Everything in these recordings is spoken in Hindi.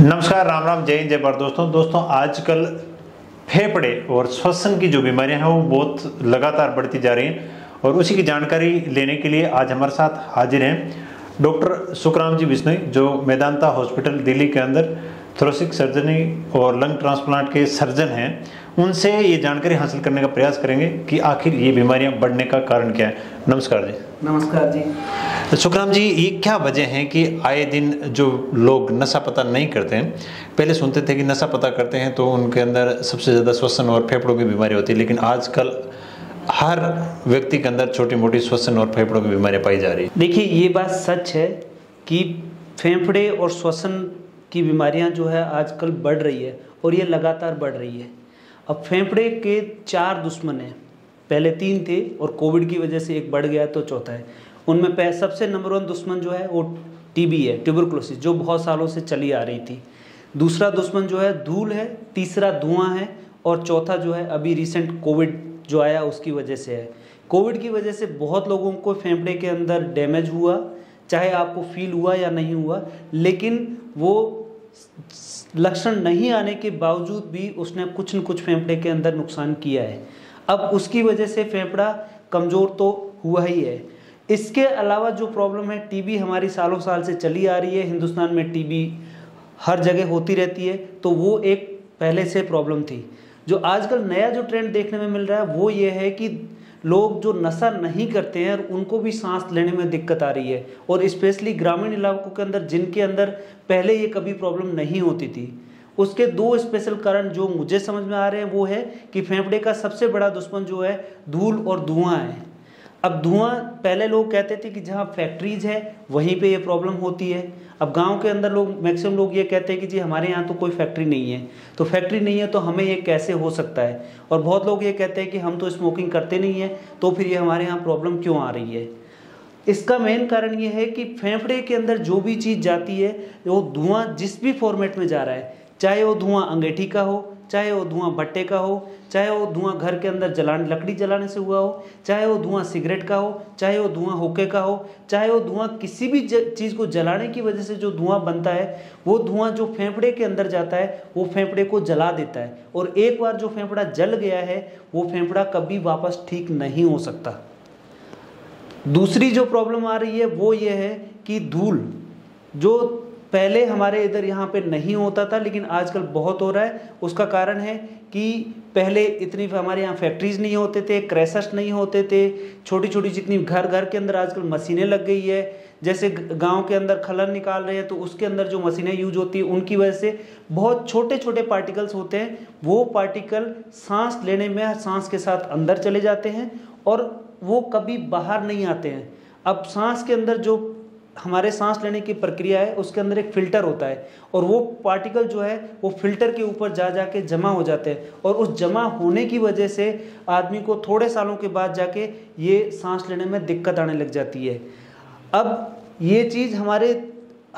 नमस्कार, राम राम, जय हिंद, जय भारत। दोस्तों आजकल फेफड़े और श्वसन की जो बीमारियां हैं वो बहुत लगातार बढ़ती जा रही हैं और उसी की जानकारी लेने के लिए आज हमारे साथ हाजिर हैं डॉक्टर सुखराम जी बिश्नोई, जो मेदांता हॉस्पिटल दिल्ली के अंदर थोरेसिक सर्जरी और लंग ट्रांसप्लांट के सर्जन हैं। उनसे ये जानकारी हासिल करने का प्रयास करेंगे कि आखिर ये बीमारियां बढ़ने का कारण क्या है। नमस्कार जी। नमस्कार जी। तो सुखराम जी, ये क्या वजह है कि आए दिन जो लोग नशा पता नहीं करते हैं, पहले सुनते थे कि नशा पता करते हैं तो उनके अंदर सबसे ज़्यादा श्वसन और फेफड़ों की बीमारी होती है, लेकिन आजकल हर व्यक्ति के अंदर छोटी मोटी श्वसन और फेफड़ों की बीमारियां पाई जा रही है। देखिए, ये बात सच है कि फेफड़े और श्वसन की बीमारियां जो है आजकल बढ़ रही है और ये लगातार बढ़ रही है। अब फेफड़े के 4 दुश्मन हैं, पहले 3 थे और कोविड की वजह से एक बढ़ गया तो चौथा है। उनमें सबसे नंबर 1 दुश्मन जो है वो टीबी है, ट्यूबरकुलोसिस, जो बहुत सालों से चली आ रही थी। दूसरा दुश्मन जो है धूल है, तीसरा धुआं है और चौथा जो है अभी रिसेंट कोविड जो आया उसकी वजह से है। कोविड की वजह से बहुत लोगों को फेफड़े के अंदर डैमेज हुआ, चाहे आपको फील हुआ या नहीं हुआ, लेकिन वो लक्षण नहीं आने के बावजूद भी उसने कुछ न कुछ फेफड़े के अंदर नुकसान किया है। अब उसकी वजह से फेफड़ा कमज़ोर तो हुआ ही है। इसके अलावा जो प्रॉब्लम है, टीबी हमारी सालों साल से चली आ रही है। हिंदुस्तान में टीबी हर जगह होती रहती है, तो वो एक पहले से प्रॉब्लम थी। जो आजकल नया जो ट्रेंड देखने में मिल रहा है वो ये है कि लोग जो नशा नहीं करते हैं उनको भी सांस लेने में दिक्कत आ रही है, और स्पेशली ग्रामीण इलाकों के अंदर जिनके अंदर पहले ये कभी प्रॉब्लम नहीं होती थी। उसके 2 स्पेशल कारण जो मुझे समझ में आ रहे हैं वो है कि फेफड़े का सबसे बड़ा दुश्मन जो है धूल और धुआं है। अब धुआं, पहले लोग कहते थे कि जहाँ फैक्ट्रीज है वहीं पे ये प्रॉब्लम होती है। अब गांव के अंदर लोग, मैक्सिमम लोग ये कहते हैं कि जी हमारे यहाँ तो कोई फैक्ट्री नहीं है, तो फैक्ट्री नहीं है तो हमें ये कैसे हो सकता है। और बहुत लोग ये कहते हैं कि हम तो स्मोकिंग करते नहीं हैं, तो फिर ये हमारे यहाँ प्रॉब्लम क्यों आ रही है। इसका मेन कारण ये है कि फेफड़े के अंदर जो भी चीज़ जाती है, वो धुआं जिस भी फॉर्मेट में जा रहा है, चाहे वो धुआं अंगीठी का हो, चाहे वो धुआं भट्टे का हो, चाहे वो धुआं घर के अंदर लकड़ी जलाने से हुआ हो, चाहे वो धुआं सिगरेट का हो, चाहे वो धुआं हुक्के का हो, चाहे वो धुआं किसी भी चीज़ को जलाने की वजह से जो धुआं बनता है, वो धुआं जो फेफड़े के अंदर जाता है वो फेफड़े को जला देता है। और एक बार जो फेफड़ा जल गया है वो फेफड़ा कभी वापस ठीक नहीं हो सकता। दूसरी जो प्रॉब्लम आ रही है वो ये है कि धूल, जो पहले हमारे इधर यहाँ पे नहीं होता था लेकिन आजकल बहुत हो रहा है। उसका कारण है कि पहले इतनी हमारे यहाँ फैक्ट्रीज नहीं होते थे, क्रैशर्स नहीं होते थे, छोटी छोटी जितनी घर के अंदर आजकल मशीनें लग गई है। जैसे गांव के अंदर खलन निकाल रहे हैं तो उसके अंदर जो मशीनें यूज होती है उनकी वजह से बहुत छोटे छोटे पार्टिकल्स होते हैं, वो पार्टिकल सांस लेने में सांस के साथ अंदर चले जाते हैं और वो कभी बाहर नहीं आते हैं। अब सांस के अंदर जो हमारे सांस लेने की प्रक्रिया है उसके अंदर एक फिल्टर होता है और वो पार्टिकल जो है वो फिल्टर के ऊपर जा के जमा हो जाते हैं, और उस जमा होने की वजह से आदमी को थोड़े सालों के बाद जाके ये सांस लेने में दिक्कत आने लग जाती है। अब ये चीज़ हमारे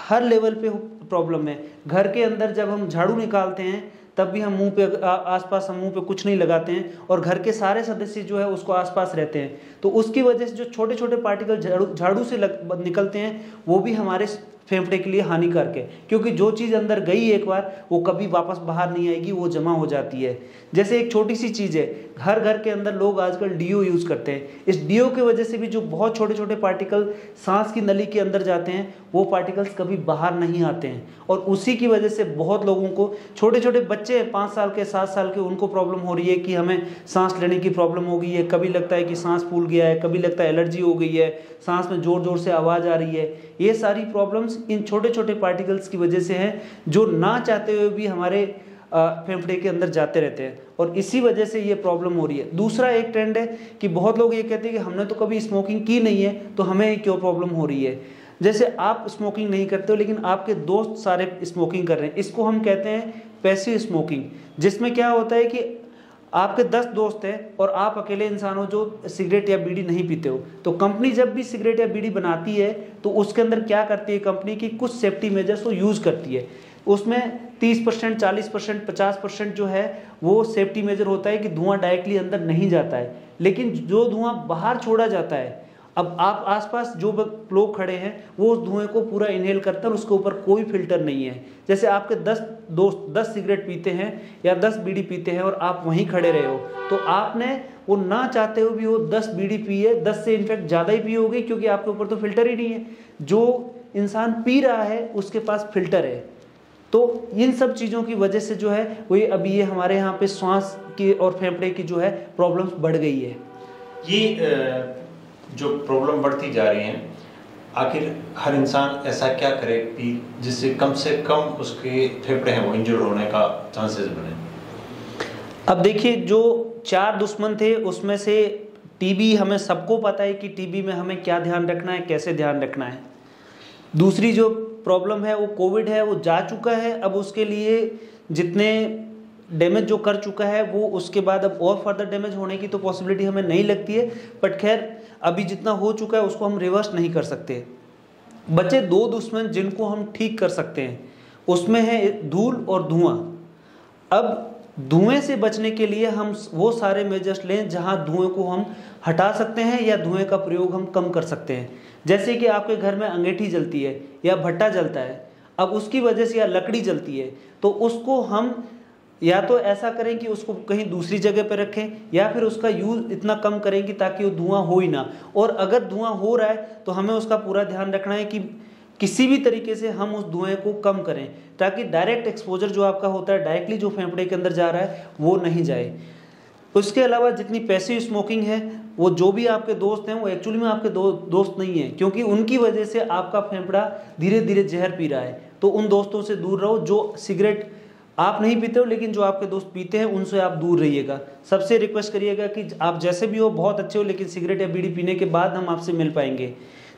हर लेवल पे प्रॉब्लम है। घर के अंदर जब हम झाड़ू निकालते हैं तब भी हम मुंह पे आसपास हम मुंह पे कुछ नहीं लगाते हैं और घर के सारे सदस्य जो है उसको आसपास रहते हैं, तो उसकी वजह से जो छोटे छोटे पार्टिकल झाड़ू से निकलते हैं वो भी हमारे फेफड़े के लिए हानिकारक है, क्योंकि जो चीज़ अंदर गई एक बार वो कभी वापस बाहर नहीं आएगी, वो जमा हो जाती है। जैसे एक छोटी सी चीज़ है, घर के अंदर लोग आजकल डीओ यूज़ करते हैं। इस डीओ की वजह से भी जो बहुत छोटे छोटे पार्टिकल सांस की नली के अंदर जाते हैं वो पार्टिकल्स कभी बाहर नहीं आते हैं, और उसी की वजह से बहुत लोगों को, छोटे छोटे बच्चे 5 साल के 7 साल के, उनको प्रॉब्लम हो रही है कि हमें सांस लेने की प्रॉब्लम हो गई है। कभी लगता है कि सांस फूल गया है, कभी लगता है एलर्जी हो गई है, सांस में ज़ोर ज़ोर से आवाज़ आ रही है। ये सारी प्रॉब्लम्स इन छोटे छोटे पार्टिकल्स की वजह से हैं, जो ना चाहते हुए भी हमारे फेफड़े के अंदर जाते रहते हैं, और इसी वजह से ये प्रॉब्लम हो रही है। दूसरा एक ट्रेंड है कि बहुत लोग ये कहते हैं कि हमने तो कभी स्मोकिंग की नहीं है तो हमें क्यों प्रॉब्लम हो रही है। जैसे आप स्मोकिंग नहीं करते हो लेकिन आपके दोस्त सारे स्मोकिंग कर रहे हैं, इसको हम कहते हैं पैसिव स्मोकिंग, जिसमें क्या होता है कि आपके 10 दोस्त हैं और आप अकेले इंसान हो जो सिगरेट या बीड़ी नहीं पीते हो। तो कंपनी जब भी सिगरेट या बीड़ी बनाती है तो उसके अंदर क्या करती है कंपनी की, कुछ सेफ्टी मेजर्स को यूज़ करती है। उसमें 30%, 40%, 50% जो है वो सेफ्टी मेजर होता है कि धुआं डायरेक्टली अंदर नहीं जाता है, लेकिन जो धुआं बाहर छोड़ा जाता है अब आप आसपास जो लोग खड़े हैं वो उस धुएं को पूरा इनहेल करते हैं और उसके ऊपर कोई फिल्टर नहीं है। जैसे आपके 10 दोस्त 10 सिगरेट पीते हैं या 10 बीड़ी पीते हैं और आप वहीं खड़े रहे हो, तो आपने वो ना चाहते हुए भी वो 10 बीड़ी पिए, 10 से इनफैक्ट ज़्यादा ही पियोगे, क्योंकि आपके ऊपर तो फिल्टर ही नहीं है। जो इंसान पी रहा है उसके पास फिल्टर है। तो इन सब चीज़ों की वजह से जो है वही अभी ये हमारे यहाँ पे सांस की और फेफड़े की जो है प्रॉब्लम्स बढ़ गई है। ये जो प्रॉब्लम बढ़ती जा रही है, आखिर हर इंसान ऐसा क्या करे कि जिससे कम उसके फेफड़े हैं वो इंजर्ड होने का चांसेस बने? अब देखिए, जो 4 दुश्मन थे उसमें से टीबी, हमें सबको पता है कि टीबी में हमें क्या ध्यान रखना है, कैसे ध्यान रखना है। दूसरी जो प्रॉब्लम है वो कोविड है, वो जा चुका है। अब उसके लिए जितने डैमेज जो कर चुका है वो उसके बाद अब और फर्दर डैमेज होने की तो पॉसिबिलिटी हमें नहीं लगती है, बट खैर अभी जितना हो चुका है उसको हम रिवर्स नहीं कर सकते। बचे 2 दुश्मन जिनको हम ठीक कर सकते हैं, उसमें है धूल और धुआं। अब धुएं से बचने के लिए हम वो सारे मेजर्स लें जहां धुएं को हम हटा सकते हैं या धुएं का प्रयोग हम कम कर सकते हैं। जैसे कि आपके घर में अंगीठी जलती है या भट्टा जलता है, अब उसकी वजह से या लकड़ी जलती है, तो उसको हम या तो ऐसा करें कि उसको कहीं दूसरी जगह पर रखें या फिर उसका यूज इतना कम करें कि ताकि वो धुआं हो ही ना। और अगर धुआं हो रहा है तो हमें उसका पूरा ध्यान रखना है कि किसी भी तरीके से हम उस धुएं को कम करें, ताकि डायरेक्ट एक्सपोजर जो आपका होता है डायरेक्टली जो फेफड़े के अंदर जा रहा है वो नहीं जाए। उसके अलावा जितनी पैसिव स्मोकिंग है, वो जो भी आपके दोस्त हैं वो एक्चुअली में आपके दोस्त नहीं है, क्योंकि उनकी वजह से आपका फेफड़ा धीरे धीरे जहर पी रहा है। तो उन दोस्तों से दूर रहो। जो सिगरेट आप नहीं पीते हो लेकिन जो आपके दोस्त पीते हैं उनसे आप दूर रहिएगा। सबसे रिक्वेस्ट करिएगा कि आप जैसे भी हो बहुत अच्छे हो, लेकिन सिगरेट या बीड़ी पीने के बाद हम आपसे मिल पाएंगे।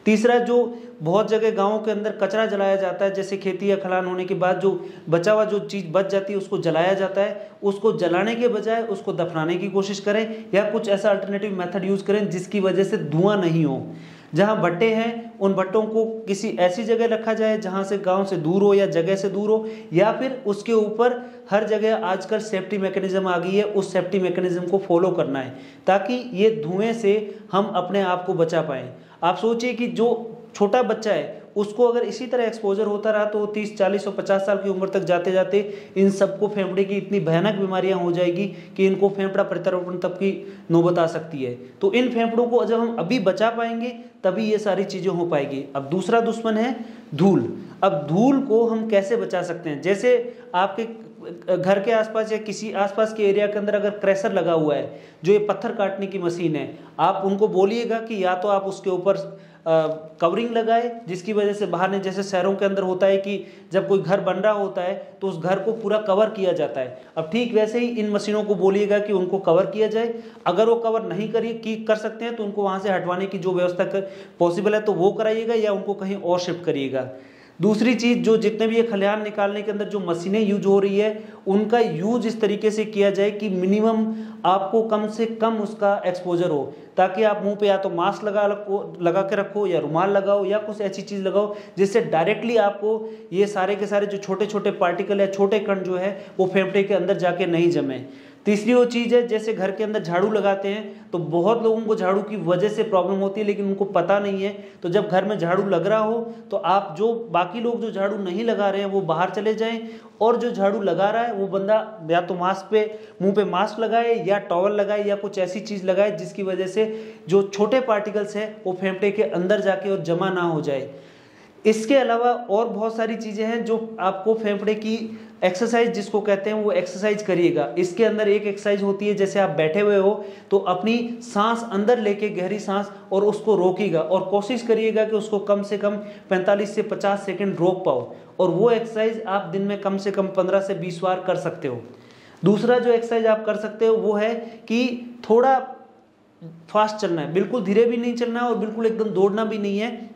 तीसरा, जो बहुत जगह गाँव के अंदर कचरा जलाया जाता है, जैसे खेती या खलिहान होने के बाद जो बचा हुआ जो चीज़ बच जाती है उसको जलाया जाता है, उसको जलाने के बजाय उसको दफनाने की कोशिश करें या कुछ ऐसा अल्टरनेटिव मेथड यूज़ करें जिसकी वजह से धुआं नहीं हो। जहाँ भट्टे हैं उन भट्टों को किसी ऐसी जगह रखा जाए जहाँ से गांव से दूर हो या जगह से दूर हो, या फिर उसके ऊपर हर जगह आजकल सेफ्टी मैकेनिज्म आ गई है, उस सेफ्टी मैकेनिज्म को फॉलो करना है ताकि ये धुएं से हम अपने आप को बचा पाएँ। आप सोचिए कि जो छोटा बच्चा है उसको अगर इसी तरह एक्सपोजर होता रहा तो 30, 40 और 50 साल की उम्र तक जाते जाते इन सबको फेफड़े की इतनी भयानक बीमारियां हो जाएगी कि इनको फेफड़ा प्रत्यारोपण तक की नौबत आ सकती है। तो इन फेफड़ों को जब हम अभी बचा पाएंगे तभी ये सारी चीज़ें हो पाएगी। अब दूसरा दुश्मन है धूल। अब धूल को हम कैसे बचा सकते हैं? जैसे आपके घर के आसपास या किसी आसपास के एरिया के अंदर अगर क्रैशर लगा हुआ है, जो ये पत्थर काटने की मशीन है, आप उनको बोलिएगा कि या तो आप उसके ऊपर कवरिंग लगाए, जिसकी वजह से बाहर ने जैसे शहरों के अंदर होता है कि जब कोई घर बन रहा होता है तो उस घर को पूरा कवर किया जाता है। अब ठीक वैसे ही इन मशीनों को बोलिएगा कि उनको कवर किया जाए। अगर वो कवर नहीं कर सकते हैं तो उनको वहाँ से हटवाने की जो व्यवस्था पॉसिबल है तो वो कराइएगा या उनको कहीं और शिफ्ट करिएगा। दूसरी चीज़, जो जितने भी ये खलिहान निकालने के अंदर जो मशीनें यूज हो रही है उनका यूज इस तरीके से किया जाए कि मिनिमम आपको कम से कम उसका एक्सपोजर हो, ताकि आप मुंह पे या तो मास्क लगा के रखो या रुमाल लगाओ या कुछ ऐसी चीज़ लगाओ जिससे डायरेक्टली आपको ये सारे के सारे जो छोटे छोटे पार्टिकल या छोटे कण जो है वो फेफड़े के अंदर जाके नहीं जमे। तीसरी वो चीज़ है, जैसे घर के अंदर झाड़ू लगाते हैं तो बहुत लोगों को झाड़ू की वजह से प्रॉब्लम होती है लेकिन उनको पता नहीं है। तो जब घर में झाड़ू लग रहा हो तो आप जो बाकी लोग जो झाड़ू नहीं लगा रहे हैं वो बाहर चले जाएं, और जो झाड़ू लगा रहा है वो बंदा या तो मुंह पे मास्क लगाए या टॉवल लगाए या कुछ ऐसी चीज़ लगाए जिसकी वजह से जो छोटे पार्टिकल्स हैं वो फेफड़े के अंदर जाके और जमा ना हो जाए। इसके अलावा और बहुत सारी चीज़ें हैं जो आपको फेफड़े की एक्सरसाइज जिसको कहते हैं वो एक्सरसाइज करिएगा। इसके अंदर एक एक्सरसाइज होती है, जैसे आप बैठे हुए हो तो अपनी सांस अंदर लेके गहरी सांस और उसको रोकिएगा और कोशिश करिएगा कि उसको कम से कम 45 से 50 सेकंड रोक पाओ, और वो एक्सरसाइज आप दिन में कम से कम 15 से 20 बार कर सकते हो। दूसरा जो एक्सरसाइज आप कर सकते हो वो है कि थोड़ा फास्ट चलना है, बिल्कुल धीरे भी नहीं चलना है और बिल्कुल एकदम दौड़ना भी नहीं है।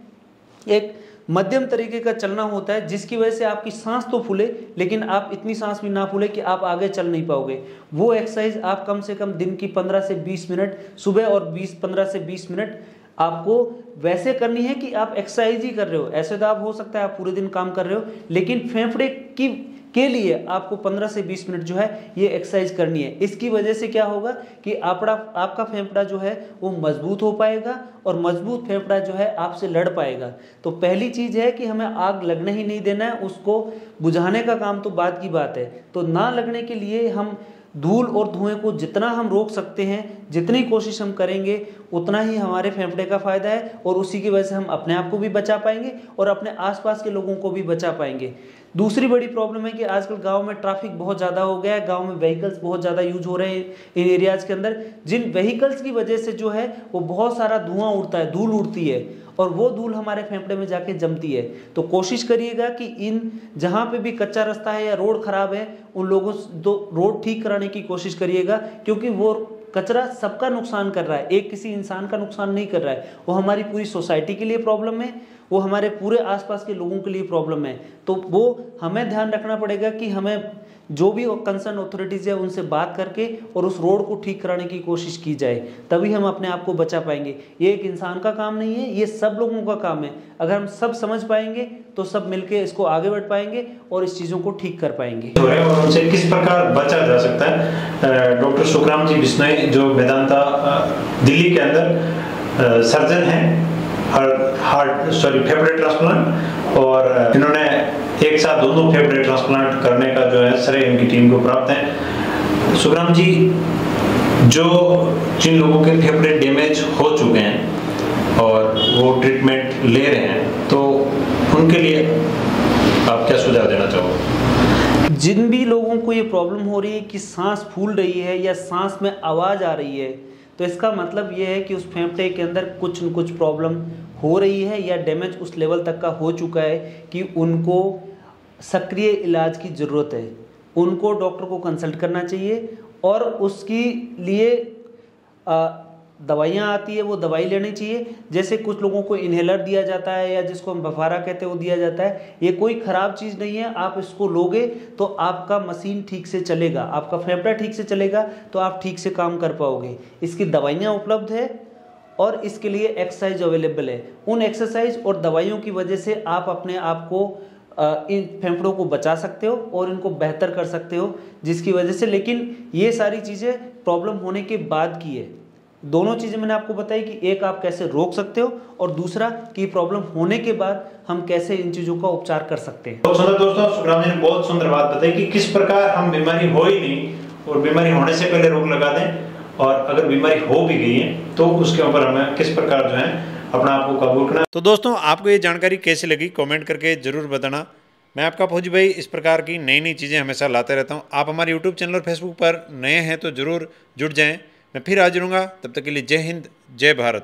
एक मध्यम तरीके का चलना होता है जिसकी वजह से आपकी सांस तो फूले लेकिन आप इतनी सांस भी ना फूले कि आप आगे चल नहीं पाओगे। वो एक्सरसाइज आप कम से कम दिन की 15 से 20 मिनट सुबह और 15 से 20 मिनट आपको वैसे करनी है कि आप एक्सरसाइज ही कर रहे हो। ऐसे तो आप हो सकता है आप पूरे दिन काम कर रहे हो, लेकिन फेफड़े की के लिए आपको 15 से 20 मिनट जो है ये एक्सरसाइज करनी है। इसकी वजह से क्या होगा कि आपका फेफड़ा जो है वो मजबूत हो पाएगा और मजबूत फेफड़ा जो है आपसे लड़ पाएगा। तो पहली चीज है कि हमें आग लगने ही नहीं देना है, उसको बुझाने का काम तो बाद की बात है। तो ना लगने के लिए हम धूल और धुएं को जितना हम रोक सकते हैं, जितनी कोशिश हम करेंगे उतना ही हमारे फेफड़े का फायदा है और उसी की वजह से हम अपने आप को भी बचा पाएंगे और अपने आसपास के लोगों को भी बचा पाएंगे। दूसरी बड़ी प्रॉब्लम है कि आजकल गांव में ट्रैफिक बहुत ज़्यादा हो गया है, गांव में व्हीकल्स बहुत ज़्यादा यूज हो रहे हैं इन एरियाज़ के अंदर, जिन व्हीकल्स की वजह से जो है वो बहुत सारा धुआं उड़ता है, धूल उड़ती है और वो धूल हमारे फेफड़े में जाके जमती है। तो कोशिश करिएगा कि इन जहाँ पे भी कच्चा रास्ता है या रोड खराब है उन लोगों से रोड ठीक कराने की कोशिश करिएगा, क्योंकि वो कचरा सबका नुकसान कर रहा है, एक किसी इंसान का नुकसान नहीं कर रहा है, वो हमारी पूरी सोसाइटी के लिए प्रॉब्लम है, वो हमारे पूरे आसपास के लोगों के लिए प्रॉब्लम है। तो वो हमें ध्यान रखना पड़ेगा कि हमें जो भी कंसर्न अथॉरिटीज है उनसे बात करके और उस रोड को ठीक कराने की कोशिश की जाए, तभी हम अपने आप को बचा पाएंगे। ये एक इंसान का काम नहीं है, ये सब लोगों का काम है। अगर हम सब समझ पाएंगे तो सब मिलके इसको आगे बढ़ पाएंगे और इस चीज़ों को ठीक कर पाएंगे। और उनसे किस प्रकार बचा जा सकता है, डॉक्टर सुखराम जी बिश्नोई जो वेदांता दिल्ली के अंदर सर्जन हैं फेफड़े ट्रांसप्लांट, और इन्होंने एक साथ दोनों फेफड़े ट्रांसप्लांट करने का जो है श्रेय इनकी टीम को प्राप्त है। सुखराम जी, जो जिन लोगों के फेफड़े डैमेज हो चुके हैं और वो ट्रीटमेंट ले रहे हैं, तो उनके लिए आप क्या सुझाव देना चाहोगे? जिन भी लोगों को ये प्रॉब्लम हो रही है कि सांस फूल रही है या सांस में आवाज़ आ रही है, तो इसका मतलब ये है कि उस फेफड़े के अंदर कुछ न कुछ प्रॉब्लम हो रही है या डैमेज उस लेवल तक का हो चुका है कि उनको सक्रिय इलाज की ज़रूरत है। उनको डॉक्टर को कंसल्ट करना चाहिए और उसके लिए दवाइयाँ आती है वो दवाई लेनी चाहिए। जैसे कुछ लोगों को इन्हेलर दिया जाता है या जिसको हम बफारा कहते हैं वो दिया जाता है, ये कोई ख़राब चीज़ नहीं है। आप इसको लोगे तो आपका मशीन ठीक से चलेगा, आपका फेफड़ा ठीक से चलेगा तो आप ठीक से काम कर पाओगे। इसकी दवाइयाँ उपलब्ध है और इसके लिए एक्सरसाइज अवेलेबल है। उन एक्सरसाइज और दवाइयों की वजह से आप अपने आप को इन फेफड़ों को बचा सकते हो और इनको बेहतर कर सकते हो, जिसकी वजह से, लेकिन ये सारी चीज़ें प्रॉब्लम होने के बाद की है। दोनों चीज़ें मैंने आपको बताई कि एक आप कैसे रोक सकते हो और दूसरा कि प्रॉब्लम होने के बाद हम कैसे इन चीज़ों का उपचार कर सकते हैं। बहुत सुंदर दोस्तों, सुखराम जी ने बहुत सुंदर बात बताई कि किस प्रकार हम बीमारी हो ही नहीं और बीमारी होने से पहले रोक लगा दें, और अगर बीमारी हो भी गई है तो उसके ऊपर हमें किस प्रकार जो है अपना आप को काबू रखना। तो दोस्तों, आपको ये जानकारी कैसी लगी कमेंट करके जरूर बताना। मैं आपका फौजी भाई इस प्रकार की नई नई चीज़ें हमेशा लाते रहता हूँ। आप हमारे यूट्यूब चैनल और फेसबुक पर नए हैं तो ज़रूर जुड़ जाएँ। मैं फिर हाजिर हूँगा, तब तक के लिए जय हिंद, जय भारत।